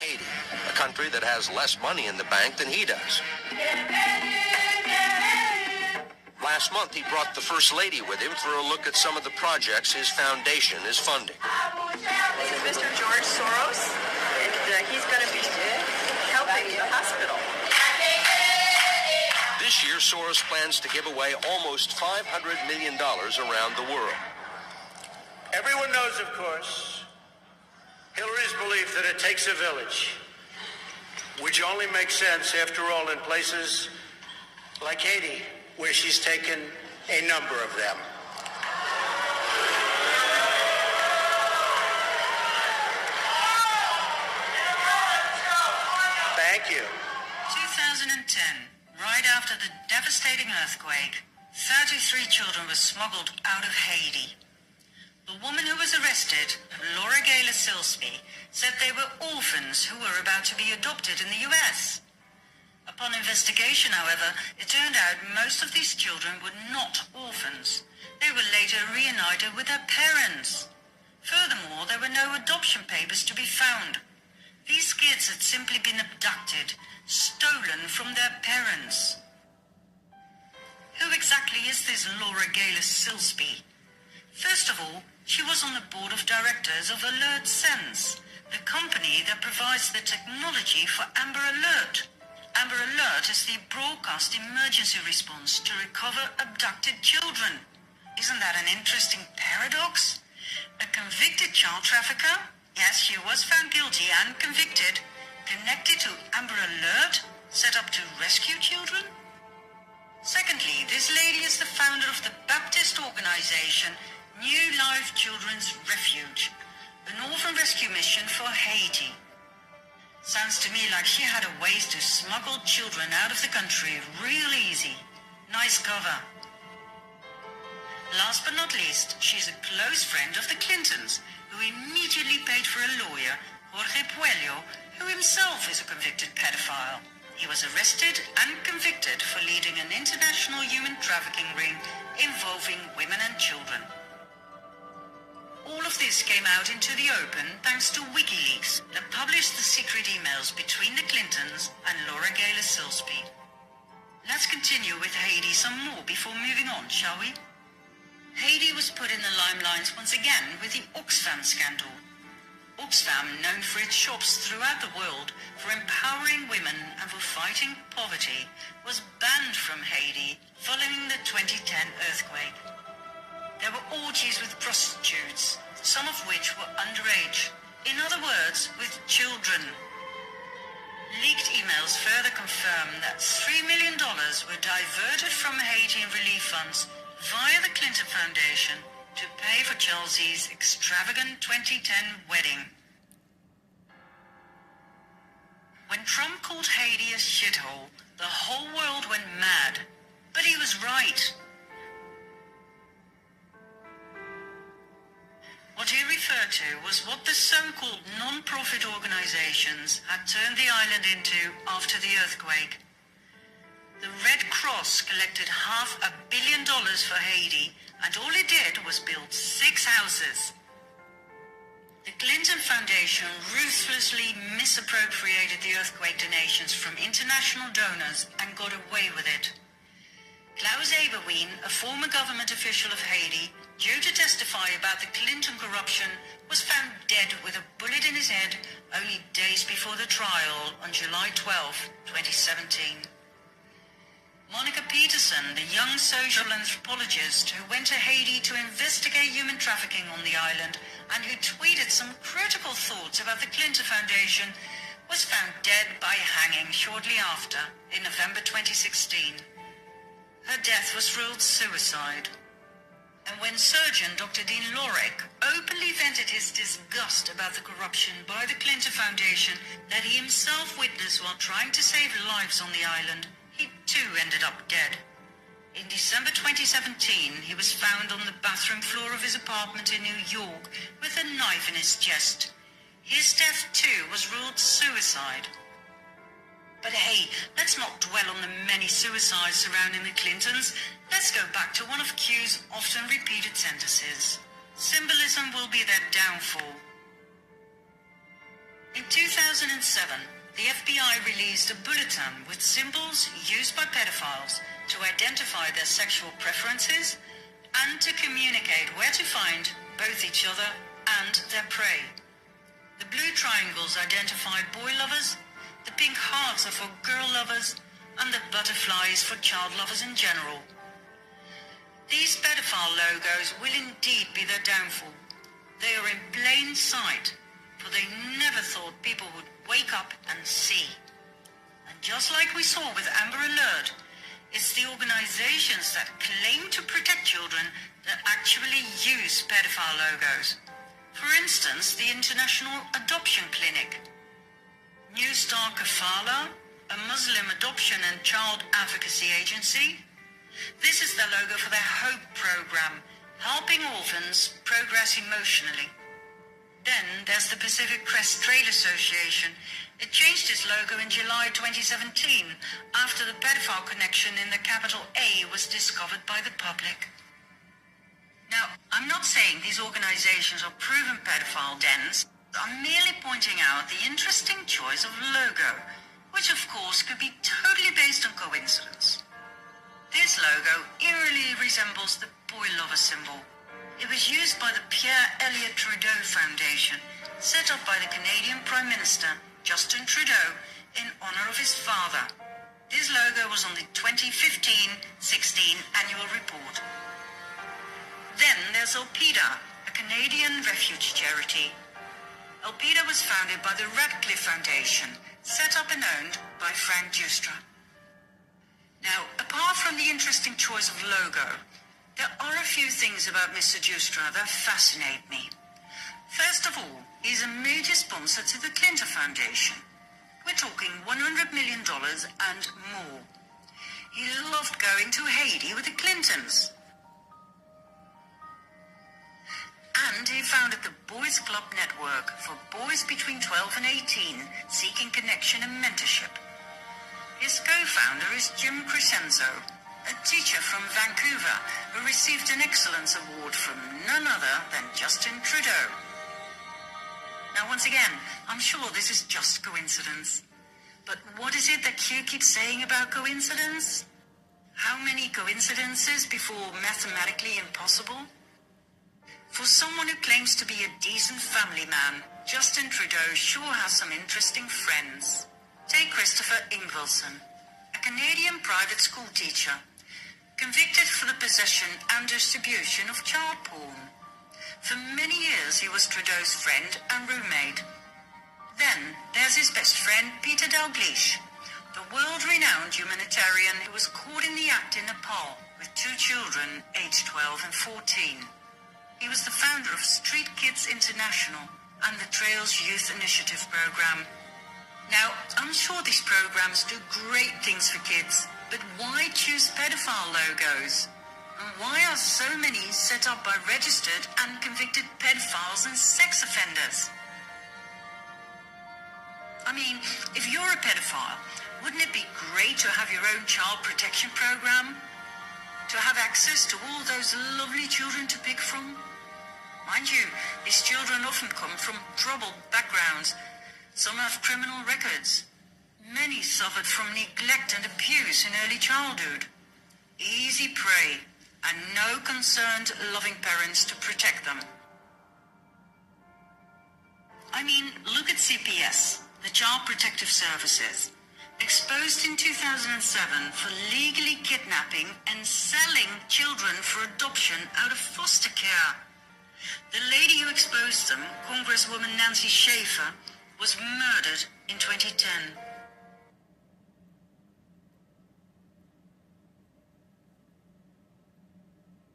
Haiti, a country that has less money in the bank than he does. Last month, he brought the First Lady with him for a look at some of the projects his foundation is funding. This is Mr. George Soros, and he's going to be helping the hospital. This year, Soros plans to give away almost $500 million around the world. Everyone knows, of course, Hillary's belief that it takes a village, which only makes sense, after all, in places like Haiti, where she's taken a number of them. Thank you. 2010, right after the devastating earthquake, 33 children were smuggled out of Haiti. The woman who was arrested, Laura Gayler Silsby, said they were orphans who were about to be adopted in the US. Upon investigation, however, it turned out most of these children were not orphans. They were later reunited with their parents. Furthermore, there were no adoption papers to be found. These kids had simply been abducted, stolen from their parents. Who exactly is this Laura Gayler Silsby? First of all, she was on the board of directors of Alert Sense, the company that provides the technology for Amber Alert. Amber Alert is the broadcast emergency response to recover abducted children. Isn't that an interesting paradox? A convicted child trafficker? Yes, she was found guilty and convicted, connected to Amber Alert, set up to rescue children? Secondly, this lady is the founder of the Baptist organization New Life Children's Refuge, an orphan rescue mission for Haiti. Sounds to me like she had a ways to smuggle children out of the country real easy. Nice cover. Last but not least, she's a close friend of the Clintons, who immediately paid for a lawyer, Jorge Puello, who himself is a convicted pedophile. He was arrested and convicted for leading an international human trafficking ring involving women and children. All of this came out into the open thanks to WikiLeaks that published the secret emails between the Clintons and Laura Gayler Silsby. Let's continue with Haiti some more before moving on, shall we? Haiti was put in the limelight once again with the Oxfam scandal. Oxfam, known for its shops throughout the world for empowering women and for fighting poverty, was banned from Haiti following the 2010 earthquake. There were orgies with prostitutes, some of which were underage. In other words, with children. Leaked emails further confirm that $3 million were diverted from Haitian relief funds via the Clinton Foundation to pay for Chelsea's extravagant 2010 wedding. When Trump called Haiti a shithole, the whole world went mad. But he was right. What he referred to was what the so-called non-profit organizations had turned the island into after the earthquake. The Red Cross collected $500 million for Haiti, and all it did was build 6 houses. The Clinton Foundation ruthlessly misappropriated the earthquake donations from international donors and got away with it. Klaus Eberwein, a former government official of Haiti, due to testify about the Clinton corruption, was found dead with a bullet in his head only days before the trial on July 12, 2017. Monica Peterson, the young social anthropologist who went to Haiti to investigate human trafficking on the island and who tweeted some critical thoughts about the Clinton Foundation, was found dead by hanging shortly after, in November 2016. Her death was ruled suicide. And when surgeon Dr. Dean Lorek openly vented his disgust about the corruption by the Clinton Foundation that he himself witnessed while trying to save lives on the island, he too ended up dead. In December 2017, he was found on the bathroom floor of his apartment in New York with a knife in his chest. His death too was ruled suicide. But hey, let's not dwell on the many suicides surrounding the Clintons. Let's go back to one of Q's often repeated sentences. Symbolism will be their downfall. In 2007, the FBI released a bulletin with symbols used by pedophiles to identify their sexual preferences and to communicate where to find both each other and their prey. The blue triangles identified boy lovers, the pink hearts are for girl lovers, and the butterflies for child lovers in general. These pedophile logos will indeed be their downfall. They are in plain sight, for they never thought people would wake up and see. And just like we saw with Amber Alert, it's the organizations that claim to protect children that actually use pedophile logos. For instance, the International Adoption Clinic. New Star Kafala, a Muslim adoption and child advocacy agency. This is the logo for their HOPE program, helping orphans progress emotionally. Then there's the Pacific Crest Trail Association. It changed its logo in July 2017 after the pedophile connection in the capital A was discovered by the public. Now, I'm not saying these organizations are proven pedophile dens. I'm merely pointing out the interesting choice of logo, which of course could be totally based on coincidence. This logo eerily resembles the boy lover symbol. It was used by the Pierre Elliott Trudeau Foundation, set up by the Canadian Prime Minister, Justin Trudeau, in honor of his father. This logo was on the 2015-16 annual report. Then there's Elpida, a Canadian refuge charity. Elpida was founded by the Radcliffe Foundation, set up and owned by Frank Giustra. Now, apart from the interesting choice of logo, there are a few things about Mr. Giustra that fascinate me. First of all, he's a major sponsor to the Clinton Foundation. We're talking $100 million and more. He loved going to Haiti with the Clintons. And he founded the Boys Club Network for boys between 12 and 18 seeking connection and mentorship. His co-founder is Jim Crescenzo, a teacher from Vancouver who received an Excellence Award from none other than Justin Trudeau. Now, once again, I'm sure this is just coincidence. But what is it that Q keeps saying about coincidence? How many coincidences before mathematically impossible? For someone who claims to be a decent family man, Justin Trudeau sure has some interesting friends. Take Christopher Ingvelson, a Canadian private school teacher, convicted for the possession and distribution of child porn. For many years he was Trudeau's friend and roommate. Then there's his best friend Peter Dalgleish, the world-renowned humanitarian who was caught in the act in Nepal with 2 children aged 12 and 14. He was the founder of Street Kids International and the Trails Youth Initiative program. Now, I'm sure these programs do great things for kids, but why choose pedophile logos? And why are so many set up by registered and convicted pedophiles and sex offenders? I mean, if you're a pedophile, wouldn't it be great to have your own child protection program? To have access to all those lovely children to pick from? Mind you, these children often come from troubled backgrounds. Some have criminal records. Many suffered from neglect and abuse in early childhood. Easy prey, and no concerned, loving parents to protect them. I mean, look at CPS, the Child Protective Services, exposed in 2007 for legally kidnapping and selling children for adoption out of foster care. The lady who exposed them, Congresswoman Nancy Schaefer, was murdered in 2010.